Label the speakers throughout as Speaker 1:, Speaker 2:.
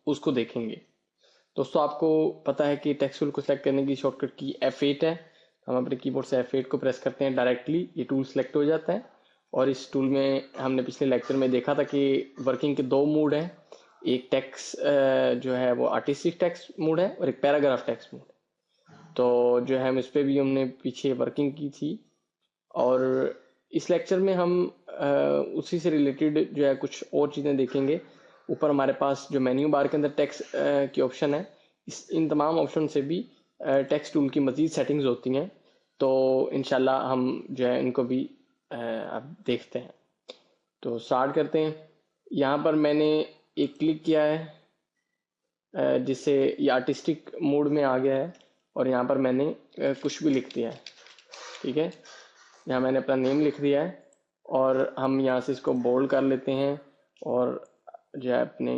Speaker 1: उसको देखेंगे। दोस्तों आपको पता है कि टेक्स्ट टूल को सिलेक्ट करने की शॉर्टकट की F8 है। हम अपने कीबोर्ड से F8 को प्रेस करते हैं, डायरेक्टली ये टूल सेलेक्ट हो जाता है। और इस टूल में हमने पिछले लेक्चर में देखा था कि वर्किंग के दो मोड हैं, एक टेक्स्ट जो है वो आर्टिस्टिक टेक्स्ट मोड है और एक पैराग्राफ टेक्स्ट मोड। तो जो है हम इस पर भी हमने पीछे वर्किंग की थी। और इस लेक्चर में हम उसी से रिलेटेड जो है कुछ और चीज़ें देखेंगे। ऊपर हमारे पास जो मेन्यू बार के अंदर टेक्स्ट की ऑप्शन है, इन तमाम ऑप्शन से भी टेक्स्ट टूल की मज़ीद सेटिंग्स होती हैं। तो इंशाल्लाह हम जो है इनको भी अब देखते हैं। तो स्टार्ट करते हैं। यहाँ पर मैंने एक क्लिक किया है जिससे ये आर्टिस्टिक मोड में आ गया है, और यहाँ पर मैंने कुछ भी लिख दिया है। ठीक है, यहाँ मैंने अपना नेम लिख दिया है और हम यहाँ से इसको बोल्ड कर लेते हैं और जो है अपने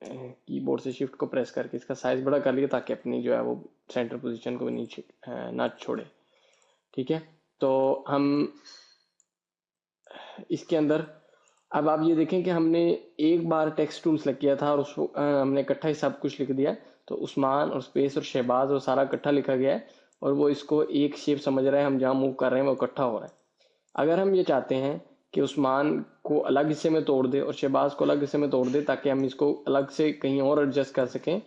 Speaker 1: कीबोर्ड से शिफ्ट को प्रेस करके इसका साइज बड़ा कर लिया ताकि अपनी जो है वो सेंटर पोजीशन को नीचे ना छोड़े। ठीक है, तो हम इसके अंदर अब आप ये देखें कि हमने एक बार टेक्स्ट टूल सेलेक्ट किया था और उसको हमने इकट्ठा ही सब कुछ लिख दिया। तो उस्मान और स्पेस और शहबाज और सारा इकट्ठा लिखा गया है और वो इसको एक शेप समझ रहे हैं, हम जहाँ मूव कर रहे हैं वो इकट्ठा हो रहा है। अगर हम ये चाहते हैं कि उस्मान को अलग हिस्से में तोड़ दे और शहबाज को अलग हिस्से में तोड़ दे ताकि हम इसको अलग से कहीं और एडजस्ट कर सकें,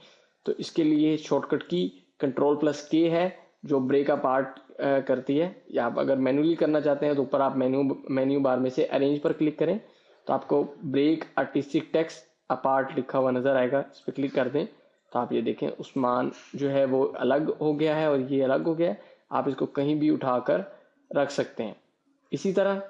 Speaker 1: तो इसके लिए शॉर्टकट की Ctrl+K है जो ब्रेक अपार्ट करती है। या आप अगर मैन्युअली करना चाहते हैं तो ऊपर आप मेन्यू बार में से अरेंज पर क्लिक करें तो आपको ब्रेक आर्टिस्टिक टेक्स्ट अपार्ट लिखा हुआ नजर आएगा। इस पर क्लिक कर दें तो आप ये देखें उस्मान जो है वो अलग हो गया है और ये अलग हो गया है। आप इसको कहीं भी उठाकर रख सकते हैं। इसी तरह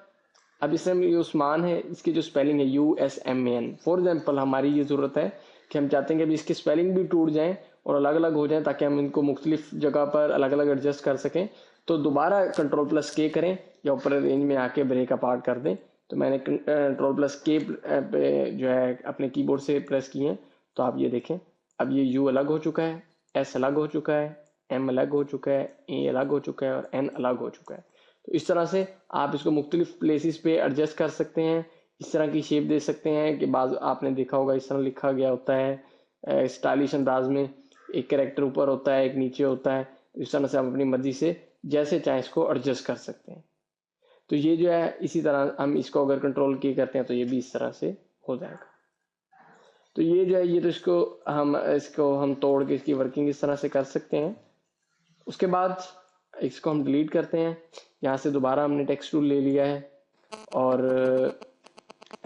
Speaker 1: अब इसमें ये उस्मान है, इसकी जो स्पेलिंग है USMAN। फॉर एग्जाम्पल हमारी ये ज़रूरत है कि हम चाहते हैं कि अभी इसकी स्पेलिंग भी टूट जाएं और अलग अलग हो जाएं ताकि हम इनको मुख्तलिफ जगह पर अलग अलग एडजस्ट कर सकें। तो दोबारा Ctrl+K करें या ऊपर रेंज में आके ब्रेक अपार्ट कर दें। तो मैंने Ctrl+K पे जो है अपने कीबोर्ड से प्रेस किए हैं। तो आप ये देखें अब ये U अलग हो चुका है, S अलग हो चुका है, M अलग हो चुका है, A अलग हो चुका है और N अलग हो चुका है। तो इस तरह से आप इसको मुख्तलिफ प्लेसेस पे एडजस्ट कर सकते हैं। इस तरह की शेप दे सकते हैं कि बाज़ आपने देखा होगा इस तरह लिखा गया होता है स्टाइलिश अंदाज में, एक कैरेक्टर ऊपर होता है एक नीचे होता है। इस तरह से आप अपनी मर्जी से जैसे चाहें इसको एडजस्ट कर सकते हैं। तो ये जो है इसी तरह हम इसको अगर Ctrl+K करते हैं तो ये भी इस तरह से हो जाएगा। तो ये जो है ये तो इसको हम तोड़ के इसकी वर्किंग इस तरह से कर सकते हैं। उसके बाद इसको हम डिलीट करते हैं। यहाँ से दोबारा हमने टेक्स्ट टूल ले लिया है और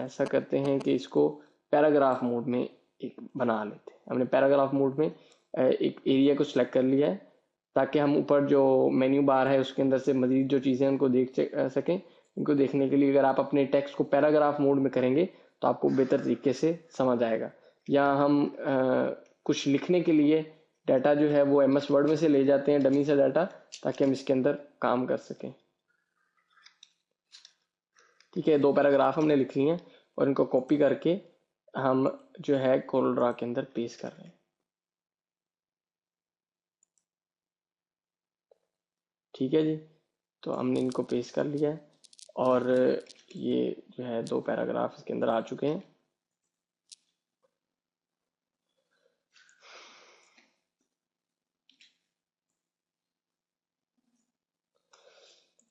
Speaker 1: ऐसा करते हैं कि इसको पैराग्राफ मोड में एक बना लेते हैं। हमने पैराग्राफ मोड में एक एरिया को सिलेक्ट कर लिया है ताकि हम ऊपर जो मेन्यू बार है उसके अंदर से मजीद जो चीज़ें उनको देख सकें। इनको देखने के लिए अगर आप अपने टेक्स्ट को पैराग्राफ मोड में करेंगे तो आपको बेहतर तरीके से समझ आएगा। या हम कुछ लिखने के लिए डाटा जो है वो MS वर्ड में से ले जाते हैं, डमी सा डाटा, ताकि हम इसके अंदर काम कर सकें। ठीक है, 2 पैराग्राफ हमने लिख लिए हैं और इनको कॉपी करके हम जो है कोरल के अंदर पेस्ट कर रहे हैं। ठीक है जी, तो हमने इनको पेस्ट कर लिया है और ये जो है 2 पैराग्राफ इसके अंदर आ चुके हैं।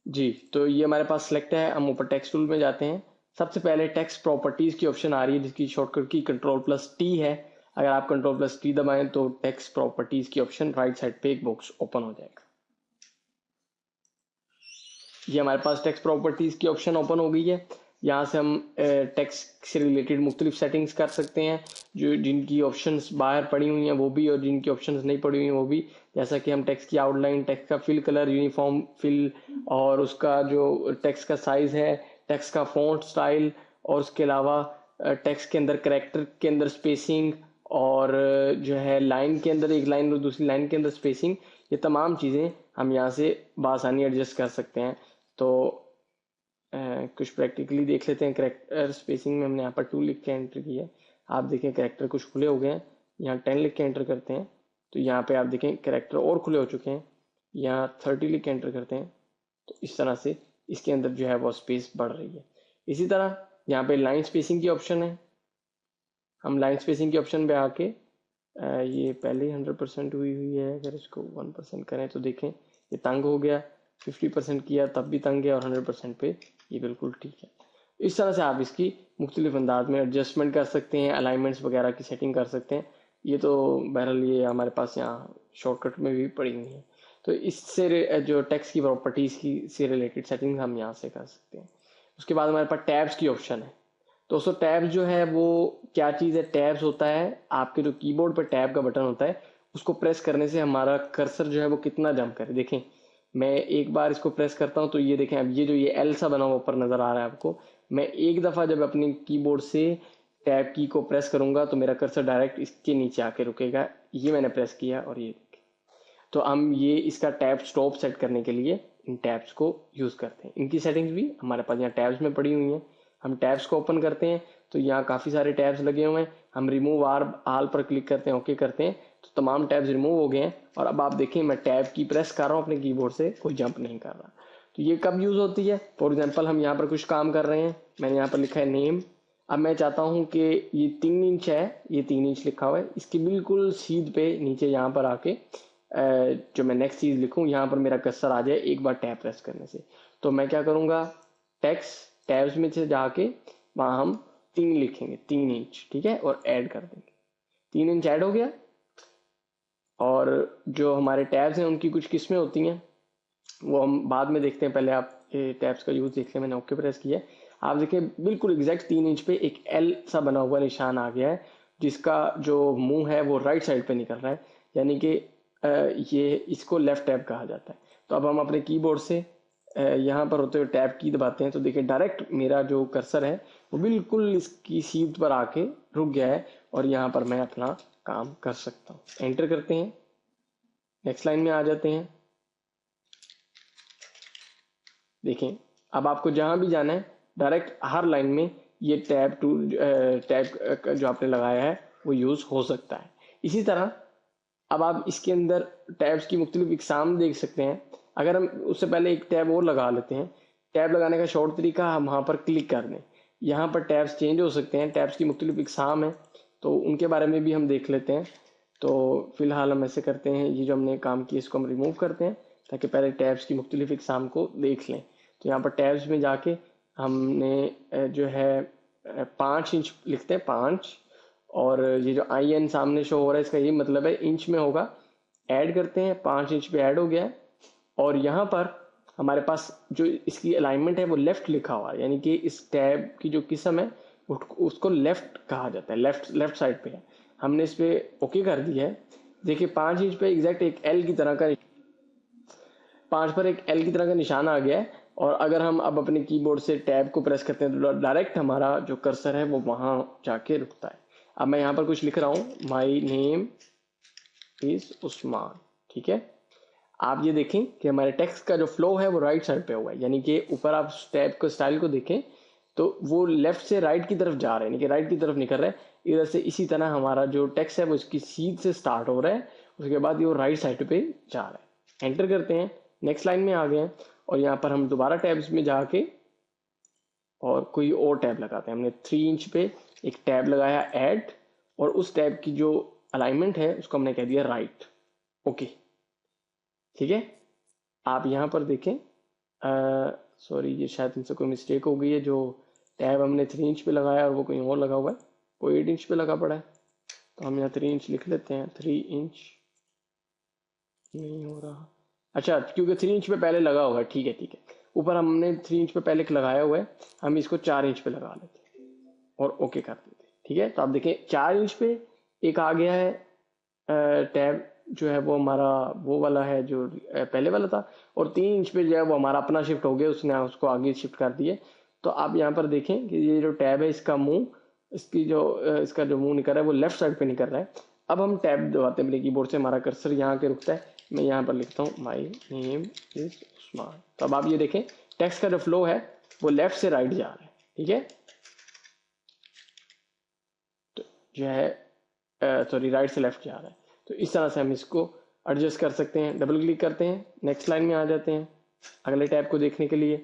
Speaker 1: जी, तो ये हमारे पास सिलेक्ट है। हम ऊपर टेक्स्ट टूल में जाते हैं। सबसे पहले टेक्स्ट प्रॉपर्टीज की ऑप्शन आ रही है जिसकी शॉर्टकट की Ctrl+T है। अगर आप Ctrl+T दबाएं तो टेक्स्ट प्रॉपर्टीज की ऑप्शन राइट साइड पे एक बॉक्स ओपन हो जाएगा। ये हमारे पास टेक्स्ट प्रॉपर्टीज की ऑप्शन ओपन हो गई है। यहाँ से हम टेक्स्ट से रिलेटेड मुख्तलिफ सेटिंग्स कर सकते हैं, जो जिनकी ऑप्शंस बाहर पड़ी हुई हैं वो भी और जिनकी ऑप्शंस नहीं पड़ी हुई हैं वो भी। जैसा कि हम टेक्स्ट की आउटलाइन, टेक्स्ट का फिल कलर, यूनिफॉर्म फिल और उसका जो टेक्स्ट का साइज है, टेक्स्ट का फॉन्ट स्टाइल और उसके अलावा टेक्स्ट के अंदर कैरेक्टर के अंदर स्पेसिंग और जो है लाइन के अंदर एक लाइन और दूसरी लाइन के अंदर स्पेसिंग, ये तमाम चीज़ें हम यहाँ से बआसानी एडजस्ट कर सकते हैं। तो कुछ प्रैक्टिकली देख लेते हैं। कैरेक्टर स्पेसिंग में हमने यहाँ पर 2 लिख के एंटर किया है। आप देखें कैरेक्टर कुछ खुले हो गए हैं। यहाँ 10 लिख के एंटर करते हैं तो यहाँ पे आप देखें कैरेक्टर और खुले हो चुके हैं। यहाँ 30 लिख के एंटर करते हैं तो इस तरह से इसके अंदर जो है वो स्पेस बढ़ रही है। इसी तरह यहाँ पे लाइन स्पेसिंग की ऑप्शन है। हम लाइन स्पेसिंग के ऑप्शन पे आके ये पहले ही 100% हुई हुई है, अगर इसको 1% करें तो देखें ये तंग हो गया, 50% किया तब भी तंग है, और 100% पे ये बिल्कुल ठीक है। इस तरह से आप इसकी मुख्तलिफ अंदाज में एडजस्टमेंट कर सकते हैं, अलाइनमेंट्स वगैरह की सेटिंग कर सकते हैं। ये तो बहरहाल ये हमारे पास यहाँ शॉर्टकट में भी पड़ी हुई है। तो इससे जो टेक्स्ट की प्रॉपर्टीज़ की से रिलेटेड सेटिंग हम यहाँ से कर सकते हैं। उसके बाद हमारे पास टैब्स की ऑप्शन है। दोस्तों टैब्स जो है वो क्या चीज़ है, टैब्स होता है आपके जो कीबोर्ड पर टैब का बटन होता है, उसको प्रेस करने से हमारा कर्सर जो है वो कितना जंप करे। देखें मैं एक बार इसको प्रेस करता हूँ तो ये देखें, अब ये जो ये एल सा बना हुआ ऊपर नज़र आ रहा है आपको, मैं एक दफ़ा जब अपनी कीबोर्ड से टैब की को प्रेस करूंगा तो मेरा कर्सर डायरेक्ट इसके नीचे आके रुकेगा। ये मैंने प्रेस किया और ये तो हम ये इसका टैब स्टॉप सेट करने के लिए इन टैब्स को यूज़ करते हैं। इनकी सेटिंग्स भी हमारे पास यहाँ टैब्स में पड़ी हुई हैं। हम टैब्स को ओपन करते हैं तो यहाँ काफ़ी सारे टैब्स लगे हुए हैं। हम रिमूव आल पर क्लिक करते हैं, ओके करते हैं तो तमाम टैब्स रिमूव हो गए हैं। और अब आप देखें मैं टैब की प्रेस कर रहा हूँ अपने कीबोर्ड से, कोई जंप नहीं कर रहा। तो ये कब यूज़ होती है, फॉर एग्जाम्पल हम यहाँ पर कुछ काम कर रहे हैं, मैंने यहाँ पर लिखा है नेम। अब मैं चाहता हूँ कि ये 3 इंच है, ये 3 इंच लिखा हुआ है, इसकी बिल्कुल सीध पे नीचे यहाँ पर आके जो मैं नेक्स्ट चीज़ लिखूँ यहाँ पर मेरा कर्सर आ जाए एक बार टैब प्रेस करने से। तो मैं क्या करूँगा, टेक्स्ट टैब्स में से जाके वहाँ हम 3 लिखेंगे, 3 इंच, ठीक है, और ऐड कर देंगे। 3 इंच ऐड हो गया। और जो हमारे टैब्स हैं उनकी कुछ किस्में होती हैं, वो हम बाद में देखते हैं, पहले आप टैब्स का यूज़ देख लें। मैंने ओके प्रेस किया, आप देखें बिल्कुल एग्जैक्ट 3 इंच पे एक एल सा बना हुआ निशान आ गया है, जिसका जो मुंह है वो राइट साइड पे निकल रहा है, यानी कि ये इसको लेफ्ट टैब कहा जाता है। तो अब हम अपने कीबोर्ड से यहाँ पर होते हुए टैब की दबाते हैं तो देखिए डायरेक्ट मेरा जो कर्सर है वो बिल्कुल इसकी सीध पर आके रुक गया है, और यहाँ पर मैं अपना काम कर सकता हूँ। एंटर करते हैं, नेक्स्ट लाइन में आ जाते हैं। देखें अब आपको जहां भी जाना है डायरेक्ट हर लाइन में ये टैब जो आपने लगाया है वो यूज हो सकता है। इसी तरह अब आप इसके अंदर टैब्स की मुख्तलिफ इकसाम देख सकते हैं। अगर हम उससे पहले एक टैब और लगा लेते हैं, टैब लगाने का शॉर्ट तरीका हम वहाँ पर क्लिक कर दें। यहाँ पर टैब्स चेंज हो सकते हैं, टैब्स की मुख्तलिफ इकसाम है तो उनके बारे में भी हम देख लेते हैं। तो फिलहाल हम ऐसे करते हैं, ये जो हमने काम किया इसको हम रिमूव करते हैं ताकि पहले टैब्स की मुख्तलिफ इकसाम को देख लें। तो यहाँ पर टैब्स में जाके हमने जो है 5 इंच लिखते हैं, 5, और ये जो आई एन सामने शो हो रहा है इसका ये मतलब है इंच में होगा। ऐड करते हैं, 5 इंच पे ऐड हो गया है। और यहाँ पर हमारे पास जो इसकी अलाइनमेंट है वो लेफ्ट लिखा हुआ है, यानी कि इस टैब की जो किस्म है उसको लेफ्ट कहा जाता है, लेफ्ट साइड पे है। हमने इस पे ओके कर दिया है। देखिए 5 इंच पे एग्जैक्ट एक एल की तरह का 5 पर एक एल की तरह का निशान आ गया है। और अगर हम अब अपने कीबोर्ड से टैब को प्रेस करते हैं तो डायरेक्ट हमारा जो कर्सर है वो वहां जाके रुकता है। अब मैं यहाँ पर कुछ लिख रहा हूँ, माई नेम इज उस्मान, ठीक है। आप ये देखें कि हमारे टेक्स्ट का जो फ्लो है वो राइट साइड पे हुआ है, यानी कि ऊपर आप टैब को स्टाइल को देखें तो वो लेफ्ट से राइट की तरफ जा रहे हैं, यानी कि राइट की तरफ निकल रहा है इधर से। इसी तरह हमारा जो टेक्स्ट है वो इसकी सीध से स्टार्ट हो रहा है, उसके बाद ये वो राइट साइड पे जा रहा है। एंटर करते हैं, नेक्स्ट लाइन में आ गए हैं, और यहाँ पर हम दोबारा टैब्स में जाके और कोई और टैब लगाते हैं। हमने 3 इंच पे एक टैब लगाया ऐड, और उस टैब की जो अलाइनमेंट है उसको हमने कह दिया राइट, ओके, ठीक है। आप यहाँ पर देखें, सॉरी ये शायद इनसे कोई मिस्टेक हो गई है, जो टैब हमने 3 इंच पे लगाया और वो कहीं और लगा हुआ है, वो 8 इंच पे लगा पड़ा है। तो हम यहाँ 3 इंच लिख लेते हैं, 3 इंच नहीं हो रहा, अच्छा क्योंकि 3 इंच पे पहले लगा हुआ है, ठीक है ठीक है। ऊपर हमने 3 इंच पे पहले लगाया हुआ है, हम इसको 4 इंच पे लगा लेते हैं और ओके कर देते हैं, ठीक है। तो आप देखें 4 इंच पे एक आ गया है टैब जो है वो हमारा वो वाला है जो पहले वाला था, और 3 इंच पे जो है वो हमारा अपना शिफ्ट हो गया, उसने उसको आगे शिफ्ट कर दिए। तो आप यहाँ पर देखें कि ये जो टैब है इसका मुंह, इसका जो मुंह निकल रहा है वो लेफ्ट साइड पे निकल रहा है। अब हम टैब दबाते हैं अपने कीबोर्ड से, हमारा कर्सर यहाँ के रुकता है। मैं यहाँ पर लिखता हूँ माई नेम इज उस्मान। तो अब आप ये देखें टेक्स्ट का जो फ्लो है वो लेफ्ट से राइट जा रहा है, ठीक है। तो जो है सॉरी राइट से लेफ्ट जा रहा है। तो इस तरह से हम इसको एडजस्ट कर सकते हैं। डबल क्लिक करते हैं, नेक्स्ट लाइन में आ जाते हैं अगले टैब को देखने के लिए।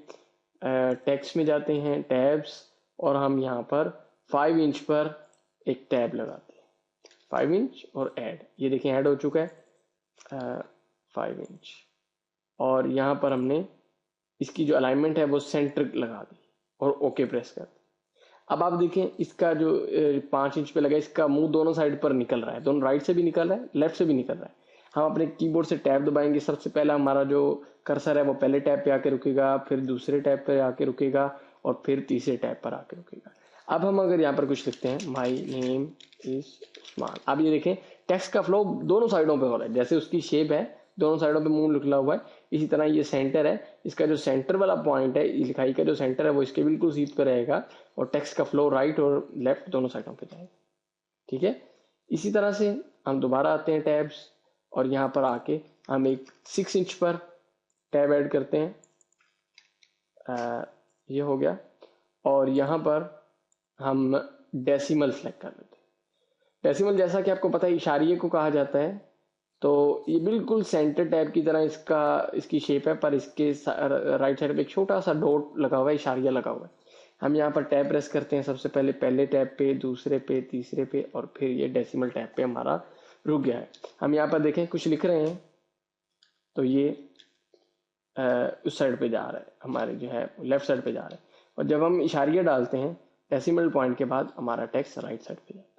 Speaker 1: टेक्स्ट में जाते हैं, टैब्स, और हम यहाँ पर 5 इंच पर एक टैब लगाते हैं। 5 इंच और ऐड, ये देखें ऐड हो चुका है 5 इंच। और यहाँ पर हमने इसकी जो अलाइनमेंट है वो सेंटर लगा दी और ओके प्रेस कर दी। अब आप देखें इसका जो 5 इंच पे लगा, इसका मुंह दोनों साइड पर निकल रहा है, दोनों राइट से भी निकल रहा है, लेफ्ट से भी निकल रहा है। हम अपने कीबोर्ड से टैब दबाएंगे, सबसे पहला हमारा जो कर्सर है वो पहले टैब पे आके रुकेगा, फिर दूसरे टैब पे आके रुकेगा और फिर तीसरे टैब पर आके रुकेगा। अब हम अगर यहाँ पर कुछ लिखते हैं, माई नेम इज उस्मान, अब ये देखें टेक्स्ट का फ्लो दोनों साइडों पे हो रहा है, जैसे उसकी शेप है दोनों साइडों पे मुंह निकला हुआ है, इसी तरह ये सेंटर है, इसका जो सेंटर वाला पॉइंट है लिखाई का जो सेंटर है वो इसके बिल्कुल सीध पे रहेगा और टेक्स्ट का फ्लो राइट और लेफ्ट दोनों साइडों पे जाएगा। ठीक है, इसी तरह से हम दोबारा आते हैं टैब्स और यहाँ पर आके हम एक 6 इंच पर टैब ऐड करते हैं, ये हो गया। और यहाँ पर हम डेसिमल सेलेक्ट कर लेते हैं। डेसिमल जैसा कि आपको पता है इशारिये को कहा जाता है, तो ये बिल्कुल सेंटर टैब की तरह इसकी शेप है, पर इसके राइट साइड पे एक छोटा सा डॉट लगा हुआ है, इशारिया लगा हुआ है। हम यहाँ पर टैब प्रेस करते हैं, सबसे पहले पहले टैब पे, दूसरे पे, तीसरे पे और फिर ये डेसिमल टैब पे हमारा रुक गया है। हम यहाँ पर देखें कुछ लिख रहे हैं तो ये उस साइड पे जा रहा है, हमारे जो है लेफ्ट साइड पे जा रहा है। और जब हम इशारिया डालते हैं डेसिमल पॉइंट के बाद हमारा टेक्स्ट राइट साइड पे जाता है।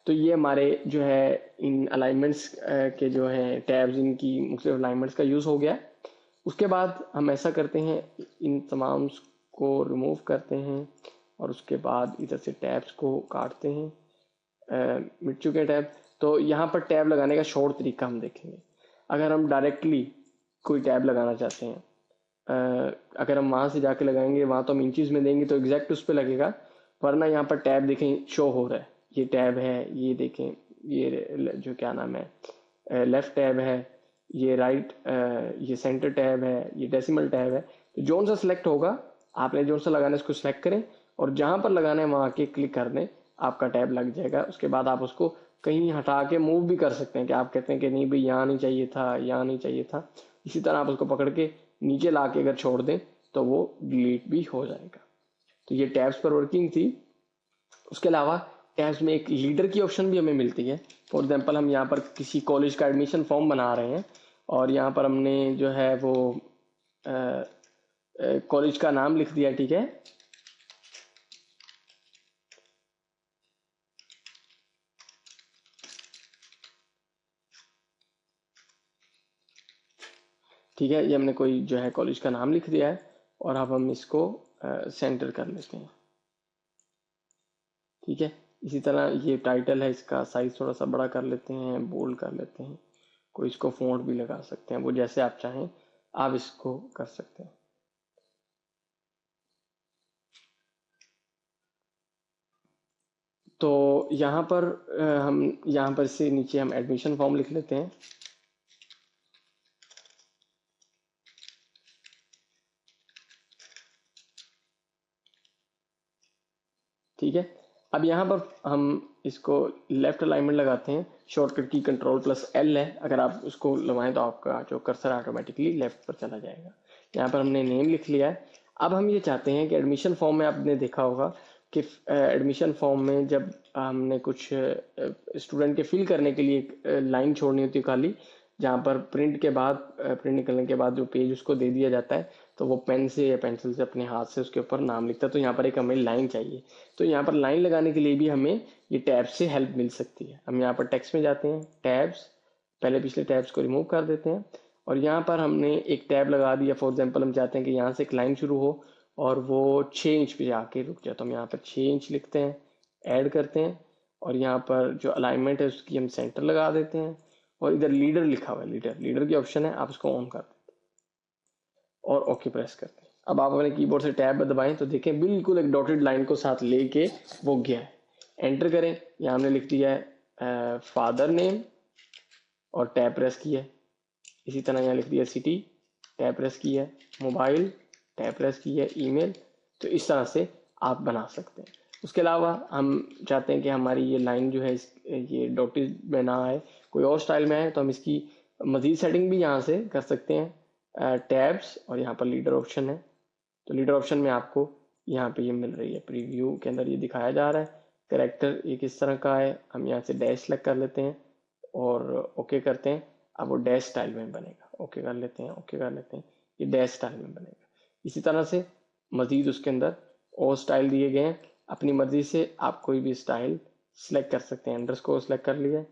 Speaker 1: तो ये हमारे जो है इन अलाइनमेंट्स के जो है टैब्स, इनकी मुख्तलिफ अलाइनमेंट्स का यूज़ हो गया। उसके बाद हम ऐसा करते हैं, इन तमाम को रिमूव करते हैं और उसके बाद इधर से टैब्स को काटते हैं, मिट चुके टैब। तो यहाँ पर टैब लगाने का शॉर्ट तरीका हम देखेंगे। अगर हम डायरेक्टली कोई टैब लगाना चाहते हैं, अगर हम वहाँ से जाके लगाएंगे, वहाँ तो हम इंचज़ में देंगे तो एग्जैक्ट उस पर लगेगा, वरना यहाँ पर टैब देखें शो हो रहा है, ये टैब है, ये देखें ये जो क्या नाम है लेफ्ट टैब है, ये राइट, ये सेंटर टैब है, ये डेसिमल टैब है। तो जोन सा सिलेक्ट होगा, आपने जोन सा लगाना है उसको सिलेक्ट करें और जहाँ पर लगाना है वहाँ आके क्लिक कर दें, आपका टैब लग जाएगा। उसके बाद आप उसको कहीं हटा के मूव भी कर सकते हैं कि आप कहते हैं कि नहीं भाई यहाँ नहीं चाहिए था, यहाँ नहीं चाहिए था, इसी तरह आप उसको पकड़ के नीचे ला के अगर छोड़ दें तो वो डिलीट भी हो जाएगा। तो ये टैब्स पर वर्किंग थी। उसके अलावा टैब्स में एक लीडर की ऑप्शन भी हमें मिलती है। फॉर एग्जांपल हम यहाँ पर किसी कॉलेज का एडमिशन फॉर्म बना रहे हैं और यहाँ पर हमने जो है वो कॉलेज का नाम लिख दिया, ठीक है। ठीक है, ये हमने कोई जो है कॉलेज का नाम लिख दिया है और अब हम इसको सेंटर कर लेते हैं। ठीक है, इसी तरह ये टाइटल है, इसका साइज थोड़ा सा बड़ा कर लेते हैं, बोल्ड कर लेते हैं, कोई इसको फ़ॉन्ट भी लगा सकते हैं, वो जैसे आप चाहें आप इसको कर सकते हैं। तो यहाँ पर हम यहाँ पर से नीचे हम एडमिशन फॉर्म लिख लेते हैं। ठीक है, अब यहाँ पर हम इसको लेफ्ट अलाइनमेंट लगाते हैं, शॉर्टकट की Ctrl+L है, अगर आप उसको लगाएं तो आपका जो कर्सर ऑटोमेटिकली लेफ्ट पर चला जाएगा। यहाँ पर हमने नेम लिख लिया है। अब हम ये चाहते हैं कि एडमिशन फॉर्म में आपने देखा होगा कि एडमिशन फॉर्म में जब हमने कुछ स्टूडेंट के फिल करने के लिए लाइन छोड़नी होती है खाली, जहाँ पर प्रिंट निकलने के बाद जो पेज उसको दे दिया जाता है, तो वो पेन से या पेंसिल से अपने हाथ से उसके ऊपर नाम लिखता है। तो यहाँ पर एक हमें लाइन चाहिए, तो यहाँ पर लाइन लगाने के लिए भी हमें ये टैब से हेल्प मिल सकती है। हम यहाँ पर टेक्स्ट में जाते हैं, टैब्स, पहले पिछले टैब्स को रिमूव कर देते हैं और यहाँ पर हमने एक टैब लगा दिया। फॉर एग्जाम्पल हम चाहते हैं कि यहाँ से एक लाइन शुरू हो और वो 6 इंच पे जाके रुक जाए, तो हम यहाँ पर 6 इंच लिखते हैं, ऐड करते हैं और यहाँ पर जो अलाइनमेंट है उसकी हम सेंटर लगा देते हैं और इधर लीडर लिखा हुआ है, लीडर की ऑप्शन है, आप उसको ऑन कर देते हैं और ओके प्रेस करते हैं। अब आप अपने कीबोर्ड से टैब दबाएं तो देखें बिल्कुल एक डॉटेड लाइन को साथ लेके वो गया है। एंटर करें, यहाँ हमने लिख दिया है फादर नेम और टैब प्रेस किया है। इसी तरह यहाँ लिख दिया सिटी, टैब प्रेस किया है, मोबाइल, टैब प्रेस किया है, ईमेल। तो इस तरह से आप बना सकते हैं। उसके अलावा हम चाहते हैं कि हमारी ये लाइन जो है ये डॉटेड में ना आए, कोई और स्टाइल में आए, तो हम इसकी मज़ीद सेटिंग भी यहाँ से कर सकते हैं। टैब्स और यहाँ पर लीडर ऑप्शन है, तो लीडर ऑप्शन में आपको यहाँ पे ये मिल रही है, प्रीव्यू के अंदर ये दिखाया जा रहा है। करेक्टर एक इस तरह का है, हम यहाँ से डैश सेलेक्ट कर लेते हैं और ओके करते हैं। अब वो डैश स्टाइल में बनेगा, ओके कर लेते हैं, ओके कर लेते हैं, ये डैश स्टाइल में बनेगा। इसी तरह से मजीद उसके अंदर और स्टाइल दिए गए हैं, अपनी मर्जी से आप कोई भी स्टाइल सिलेक्ट कर सकते हैं। अंडरस्कोर सेलेक्ट कर लिया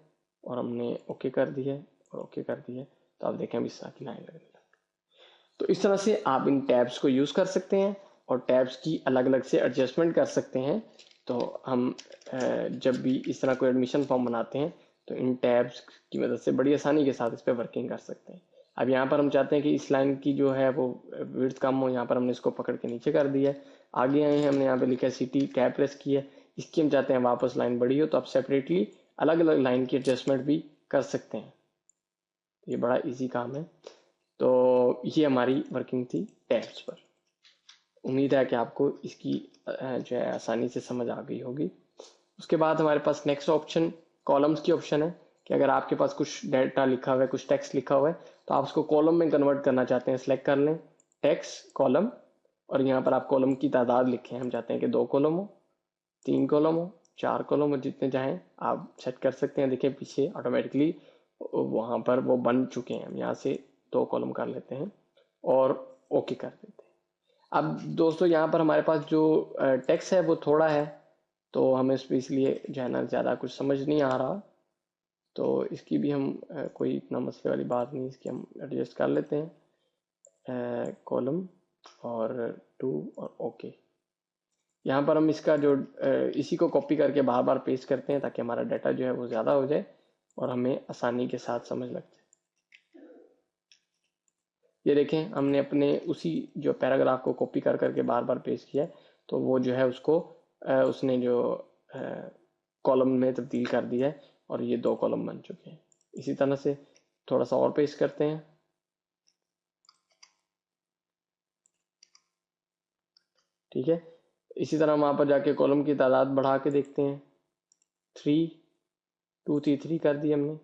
Speaker 1: और हमने ओके कर दिया और ओके कर दिया, तो आप देखें अभी साथ लाइन लगने लगी। तो इस तरह से आप इन टैब्स को यूज़ कर सकते हैं और टैब्स की अलग अलग से एडजस्टमेंट कर सकते हैं। तो हम जब भी इस तरह कोई एडमिशन फॉर्म बनाते हैं तो इन टैब्स की मदद से बड़ी आसानी के साथ इस पर वर्किंग कर सकते हैं। अब यहाँ पर हम चाहते हैं कि इस लाइन की जो है वो विड्थ कम हो, यहाँ पर हमने इसको पकड़ के नीचे कर दिया है। आगे आए हैं, हमने यहाँ पे लिखा है सिटी, टैब प्रेस की है, इसकी हम चाहते हैं वापस लाइन बड़ी हो, तो आप सेपरेटली अलग अलग लाइन की एडजस्टमेंट भी कर सकते हैं। ये बड़ा इजी काम है। तो ये हमारी वर्किंग थी टैब्स पर। उम्मीद है कि आपको इसकी जो है आसानी से समझ आ गई होगी। उसके बाद हमारे पास नेक्स्ट ऑप्शन कॉलम्स की ऑप्शन है कि अगर आपके पास कुछ डेटा लिखा हुआ है, कुछ टेक्स्ट लिखा हुआ है, तो आप उसको कॉलम में कन्वर्ट करना चाहते हैं, सेलेक्ट कर लें टेक्स्ट कॉलम, और यहाँ पर आप कॉलम की तादाद लिखें। हम चाहते हैं कि 2 कॉलम हो, 3 कॉलम हो, 4 कॉलम हो, जितने चाहें आप सेट कर सकते हैं। देखिए पीछे ऑटोमेटिकली वहाँ पर वो बन चुके हैं। हम यहाँ से 2 कॉलम कर लेते हैं और ओके कर देते हैं। अब दोस्तों यहाँ पर हमारे पास जो टेक्स्ट है वो थोड़ा है, तो हमें इसलिए जो है ना ज़्यादा कुछ समझ नहीं आ रहा, तो इसकी भी हम कोई इतना मसले वाली बात नहीं, इसकी हम एडजस्ट कर लेते हैं कॉलम और 2 और ओके। यहाँ पर हम इसका जो इसी को कॉपी करके बार बार पेस्ट करते हैं ताकि हमारा डाटा जो है वो ज़्यादा हो जाए और हमें आसानी के साथ समझ लग जाए। ये देखें हमने अपने उसी जो पैराग्राफ को कॉपी कर करके बार बार पेस्ट किया है, तो वो जो है उसको उसने जो कॉलम में तब्दील कर दिया है और ये 2 कॉलम बन चुके हैं। इसी तरह से थोड़ा सा और पेस्ट करते हैं। ठीक है, इसी तरह वहाँ पर जाके कॉलम की तादाद बढ़ा के देखते हैं। 3 2 3 3 कर दिए हमने,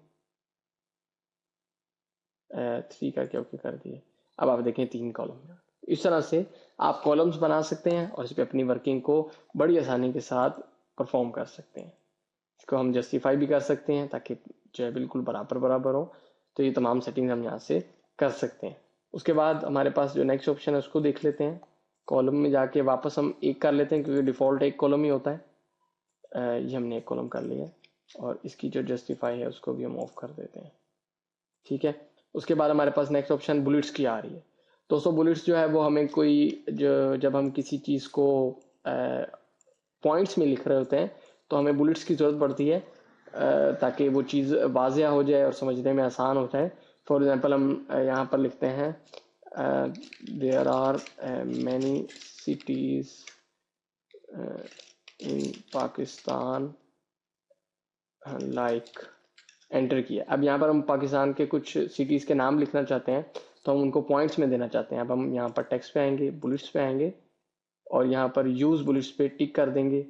Speaker 1: 3 करके ओके कर दिए। अब आप देखें 3 कॉलम। इस तरह से आप कॉलम्स बना सकते हैं और इस पर अपनी वर्किंग को बड़ी आसानी के साथ परफॉर्म कर सकते हैं। इसको हम जस्टिफाई भी कर सकते हैं ताकि जो है बिल्कुल बराबर बराबर हो। तो ये तमाम सेटिंग्स हम यहाँ से कर सकते हैं। उसके बाद हमारे पास जो नेक्स्ट ऑप्शन है उसको देख लेते हैं। कॉलम में जाके वापस हम एक कर लेते हैं क्योंकि डिफ़ॉल्ट एक कॉलम ही होता है। ये हमने एक कॉलम कर लिया और इसकी जो जस्टिफाई है उसको भी हम ऑफ कर देते हैं। ठीक है, उसके बाद हमारे पास नेक्स्ट ऑप्शन बुलेट्स की आ रही है। दोस्तों बुलेट्स जो है वो हमें कोई जो जब हम किसी चीज़ को पॉइंट्स में लिख रहे होते हैं तो हमें बुलेट्स की ज़रूरत पड़ती है ताकि वो चीज़ वाज़िया हो जाए और समझने में आसान हो जाए। फॉर एग्जांपल हम यहाँ पर लिखते हैं there are many cities in Pakistan like, enter किया। अब यहाँ पर हम पाकिस्तान के कुछ सिटीज़ के नाम लिखना चाहते हैं तो हम उनको पॉइंट्स में देना चाहते हैं। अब हम यहाँ पर टेक्स्ट पे आएंगे, बुलेट्स पे आएंगे और यहाँ पर यूज़ बुलेट्स पे टिक कर देंगे।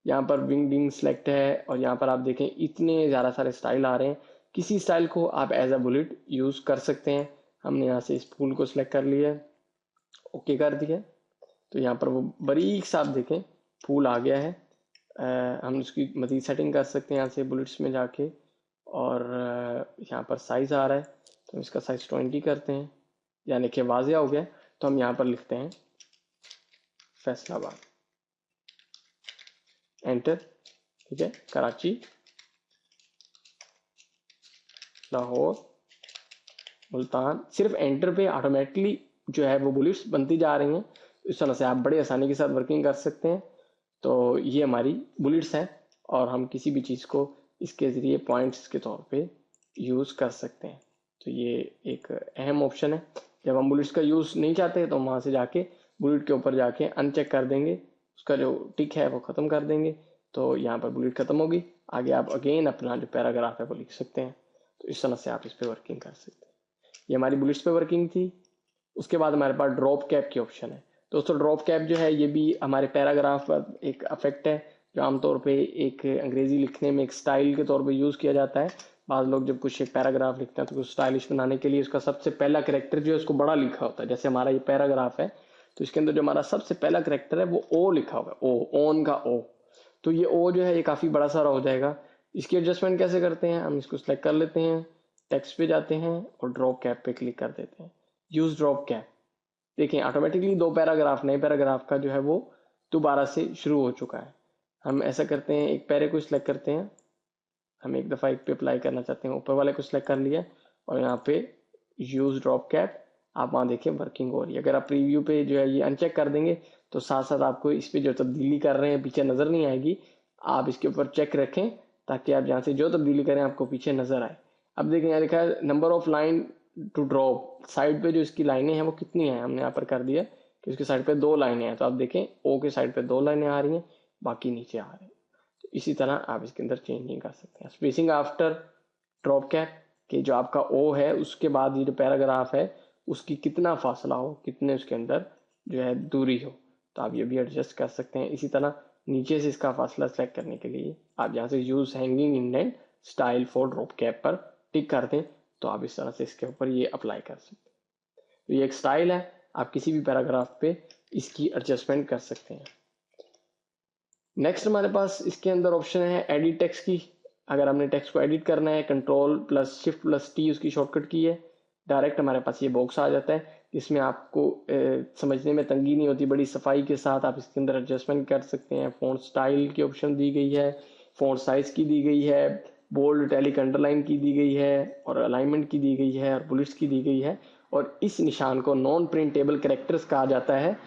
Speaker 1: यहाँ पर विंगडिंग सेलेक्ट है और यहाँ पर आप देखें इतने ज़्यादा सारे स्टाइल आ रहे हैं। किसी स्टाइल को आप एज अ बुलेट यूज़ कर सकते हैं। हमने यहाँ से इस फूल को सिलेक्ट कर लिया, ओके कर दिया, तो यहाँ पर वो बारीक सा आप देखें फूल आ गया है। हम उसकी मज़ीद सेटिंग कर सकते हैं यहाँ से बुलेट्स में जाके, और यहाँ पर साइज़ आ रहा है तो इसका साइज़ 20 करते हैं। यानी कि वाज़िया हो गया, तो हम यहाँ पर लिखते हैं फैसलाबाद, एंटर। ठीक है, कराची, लाहौर, मुल्तान। सिर्फ एंटर पे ऑटोमेटिकली जो है वो बुलेट्स बनती जा रही हैं। इस तरह से आप बड़ी आसानी के साथ वर्किंग कर सकते हैं। तो ये हमारी बुलेट्स हैं और हम किसी भी चीज़ को इसके ज़रिए पॉइंट्स के तौर पे यूज़ कर सकते हैं। तो ये एक अहम ऑप्शन है। जब हम बुलेट्स का यूज़ नहीं चाहते तो हम वहाँ से जाके बुलेट के ऊपर जाके अनचेक कर देंगे, उसका जो टिक है वो ख़त्म कर देंगे, तो यहाँ पर बुलेट ख़त्म होगी। आगे आप अगेन अपना जो पैराग्राफ है वो लिख सकते हैं। तो इस तरह से आप इस पर वर्किंग कर सकते हैं। ये हमारी बुलेट्स पे वर्किंग थी। उसके बाद हमारे पास ड्रॉप कैप की ऑप्शन है। दोस्तों ड्रॉप कैप जो है ये भी हमारे पैराग्राफ पर एक अफेक्ट है जो आमतौर पे एक अंग्रेजी लिखने में एक स्टाइल के तौर पे यूज़ किया जाता है। बाद लोग जब कुछ एक पैराग्राफ लिखते हैं तो कुछ स्टाइलिश बनाने के लिए उसका सबसे पहला कैरेक्टर जो है उसको बड़ा लिखा होता है। जैसे हमारा ये पैराग्राफ है तो इसके अंदर जो हमारा सबसे पहला कैरेक्टर है वो ओ लिखा हुआ है, ओ, ओन का ओ। तो ये ओ जो है ये काफ़ी बड़ा सारा हो जाएगा। इसकी एडजस्टमेंट कैसे करते हैं, हम इसको सेलेक्ट कर लेते हैं, टेक्स्ट पे जाते हैं और ड्रॉप कैप पे क्लिक कर देते हैं, यूज ड्रॉप कैप। देखें ऑटोमेटिकली दो पैराग्राफ नए पैराग्राफ का जो है वो दोबारा से शुरू हो चुका है। हम ऐसा करते हैं, एक पैरे को सिलेक्ट करते हैं, हम एक दफ़ा एक पे अप्लाई करना चाहते हैं, ऊपर वाले को सिलेक्ट कर लिया और यहाँ पे यूज ड्रॉप कैप, आप वहाँ देखिए वर्किंग हो रही है। अगर आप प्रीव्यू पे जो है ये अनचेक कर देंगे तो साथ साथ आपको इस पे जो तब्दीली कर रहे हैं पीछे नज़र नहीं आएगी। आप इसके ऊपर चेक रखें ताकि आप यहाँ से जो तब्दीली करें आपको पीछे नज़र आए। अब देखें यहाँ लिखा है number of line to drop, side पे जो इसकी लाइनें हैं वो कितनी हैं, हमने यहाँ पर कर दिया कि उसके साइड पे 2 लाइनें हैं। तो आप देखें ओ के साइड पे 2 लाइनें आ रही हैं, बाकी नीचे आ रही हैं। तो इसी तरह आप इसके अंदर चेंजिंग कर सकते हैं। स्पेसिंग आफ्टर ड्रॉप कैप कि जो आपका ओ है उसके बाद ये जो पैराग्राफ है उसकी कितना फासला हो, कितने उसके अंदर जो है दूरी हो, तो आप ये भी एडजस्ट कर सकते हैं। इसी तरह नीचे से इसका फासला सेलेक्ट करने के लिए आप यहाँ से use hanging indent style for drop cap पर टिक कर दें तो आप इस तरह से इसके ऊपर ये अप्लाई कर सकते हैं। तो ये एक स्टाइल है, आप किसी भी पैराग्राफ पे इसकी एडजस्टमेंट कर सकते हैं। नेक्स्ट हमारे पास इसके अंदर ऑप्शन है एडिट टेक्स्ट की। अगर हमने टेक्स्ट को एडिट करना है control plus shift plus T उसकी शॉर्टकट की है, डायरेक्ट हमारे पास ये बॉक्स आ जाता है जिसमें आपको समझने में तंगी नहीं होती, बड़ी सफाई के साथ आप इसके अंदर एडजस्टमेंट कर सकते हैं। फ़ॉन्ट स्टाइल की ऑप्शन दी गई है, फ़ॉन्ट साइज़ की दी गई है, बोल्ड इटैलिक अंडरलाइन की दी गई है और अलाइनमेंट की दी गई है और बुलेट्स की दी गई है। और इस निशान को नॉन प्रिंटेबल कैरेक्टर्स कहा जाता है।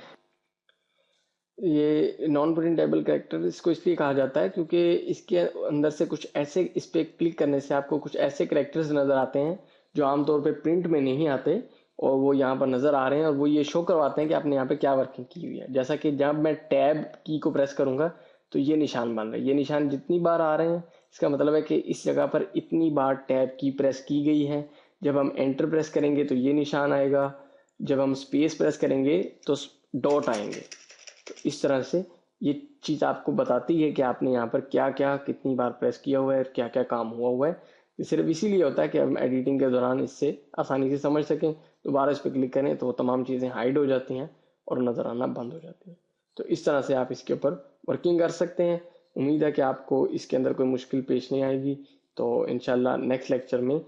Speaker 1: ये नॉन प्रिंटेबल कैरेक्टर इसको इसलिए कहा जाता है क्योंकि इसके अंदर से कुछ ऐसे, इस पर क्लिक करने से आपको कुछ ऐसे कैरेक्टर्स नज़र आते हैं जो आमतौर पे प्रिंट में नहीं आते और वो यहाँ पर नज़र आ रहे हैं और वो ये शो करवाते हैं कि आपने यहाँ पे क्या वर्किंग की हुई है। जैसा कि जब मैं टैब की को प्रेस करूँगा तो ये निशान बन रहे हैं। ये निशान जितनी बार आ रहे हैं इसका मतलब है कि इस जगह पर इतनी बार टैब की प्रेस की गई है। जब हम एंटर प्रेस करेंगे तो ये निशान आएगा, जब हम स्पेस प्रेस करेंगे तो डॉट आएंगे। तो इस तरह से ये चीज़ आपको बताती है कि आपने यहाँ पर क्या क्या कितनी बार प्रेस किया हुआ है, क्या क्या काम हुआ है। ये सिर्फ इसीलिए होता है कि हम एडिटिंग के दौरान इससे आसानी से समझ सकें। दोबारा इस पर क्लिक करें तो तमाम चीज़ें हाइड हो जाती हैं और नज़र आना बंद हो जाती हैं। तो इस तरह से आप इसके ऊपर वर्किंग कर सकते हैं। उम्मीद है कि आपको इसके अंदर कोई मुश्किल पेश नहीं आएगी। तो इंशाल्लाह नेक्स्ट लेक्चर में